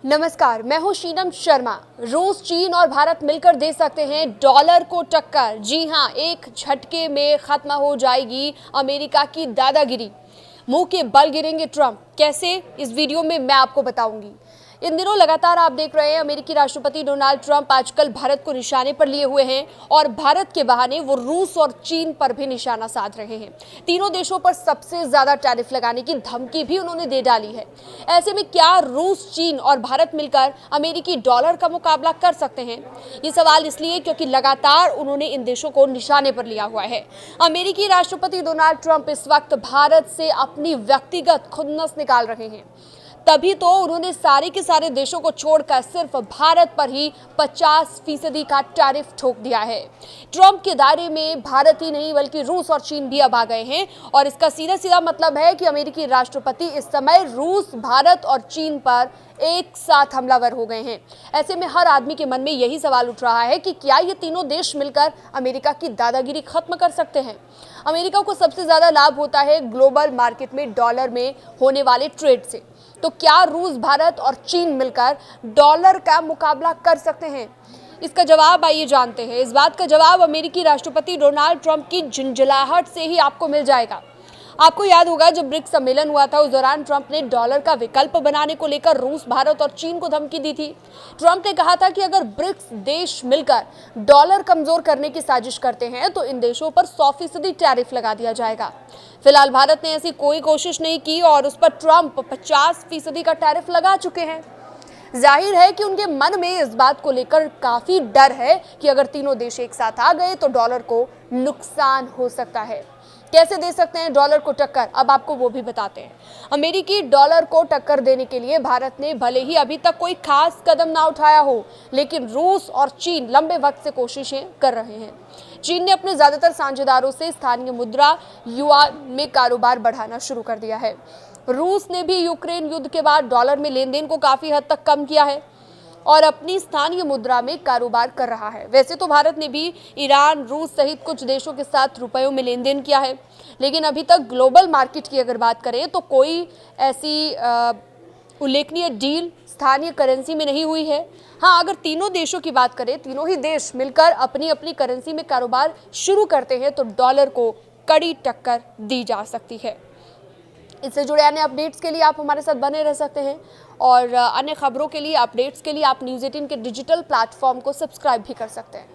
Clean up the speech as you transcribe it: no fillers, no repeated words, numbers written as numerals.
नमस्कार, मैं हूं शीनम शर्मा। रूस, चीन और भारत मिलकर दे सकते हैं डॉलर को टक्कर। जी हां, एक झटके में खत्म हो जाएगी अमेरिका की दादागिरी। मुंह के बल गिरेंगे ट्रंप। कैसे, इस वीडियो में मैं आपको बताऊंगी। इन दिनों लगातार आप देख रहे हैं अमेरिकी राष्ट्रपति डोनाल्ड ट्रंप आजकल भारत को निशाने पर लिए हुए हैं और भारत के बहाने वो रूस और चीन पर भी निशाना साध रहे हैं। तीनों देशों पर सबसे ज्यादा टैरिफ लगाने की धमकी भी उन्होंने दे डाली है। ऐसे में क्या रूस, चीन और भारत मिलकर अमेरिकी डॉलर का मुकाबला कर सकते हैं? ये सवाल इसलिए क्योंकि लगातार उन्होंने इन देशों को निशाने पर लिया हुआ है। अमेरिकी राष्ट्रपति डोनाल्ड ट्रंप इस वक्त भारत से अपनी व्यक्तिगत खुन्नस निकाल रहे हैं। तभी तो उन्होंने सारे के सारे देशों को छोड़कर सिर्फ भारत पर ही 50% का टैरिफ ठोक दिया है। ट्रंप के दायरे में भारत ही नहीं बल्कि रूस और चीन भी अब आ गए हैं और इसका सीधा सीधा मतलब है कि अमेरिकी राष्ट्रपति इस समय रूस, भारत और चीन पर एक साथ हमलावर हो गए हैं। ऐसे में हर आदमी के मन में यही सवाल उठ रहा है कि क्या ये तीनों देश मिलकर अमेरिका की दादागिरी खत्म कर सकते हैं? अमेरिका को सबसे ज्यादा लाभ होता है ग्लोबल मार्केट में डॉलर में होने वाले ट्रेड से। तो क्या रूस, भारत और चीन मिलकर डॉलर का मुकाबला कर सकते हैं? इसका जवाब आइए जानते हैं। इस बात का जवाब अमेरिकी राष्ट्रपति डोनाल्ड ट्रंप की झुंझलाहट से ही आपको मिल जाएगा। आपको याद होगा जब ब्रिक्स सम्मेलन हुआ था, उस दौरान ट्रंप ने डॉलर का विकल्प बनाने को लेकर रूस, भारत और चीन को धमकी दी थी। ट्रंप ने कहा था कि अगर ब्रिक्स देश मिलकर डॉलर कमजोर करने की साजिश करते हैं तो इन देशों पर 100% टैरिफ लगा दिया जाएगा। फिलहाल भारत ने ऐसी कोई कोशिश नहीं की और उस पर ट्रंप 50% का टैरिफ लगा चुके हैं। जाहिर है कि उनके मन में इस बात को लेकर काफी डर है कि अगर तीनों देश एक साथ आ गए तो डॉलर को नुकसान हो सकता है। कैसे दे सकते हैं डॉलर को टक्कर, अब आपको वो भी बताते हैं। अमेरिकी डॉलर को टक्कर देने के लिए भारत ने भले ही अभी तक कोई खास कदम ना उठाया हो, लेकिन रूस और चीन लंबे वक्त से कोशिशें कर रहे हैं। चीन ने अपने ज्यादातर साझेदारों से स्थानीय मुद्रा युआन में कारोबार बढ़ाना शुरू कर दिया है। रूस ने भी यूक्रेन युद्ध के बाद डॉलर में लेन देन को काफी हद तक कम किया है और अपनी स्थानीय मुद्रा में कारोबार कर रहा है। वैसे तो भारत ने भी ईरान, रूस सहित कुछ देशों के साथ रुपयों में लेन देन किया है, लेकिन अभी तक ग्लोबल मार्केट की अगर बात करें तो कोई ऐसी उल्लेखनीय डील स्थानीय करेंसी में नहीं हुई है। हाँ, अगर तीनों देशों की बात करें, तीनों ही देश मिलकर अपनी अपनी करेंसी में कारोबार शुरू करते हैं तो डॉलर को कड़ी टक्कर दी जा सकती है। इससे जुड़े अन्य अपडेट्स के लिए आप हमारे साथ बने रह सकते हैं और अन्य खबरों के लिए, अपडेट्स के लिए आप न्यूज़ 18 के डिजिटल प्लेटफॉर्म को सब्सक्राइब भी कर सकते हैं।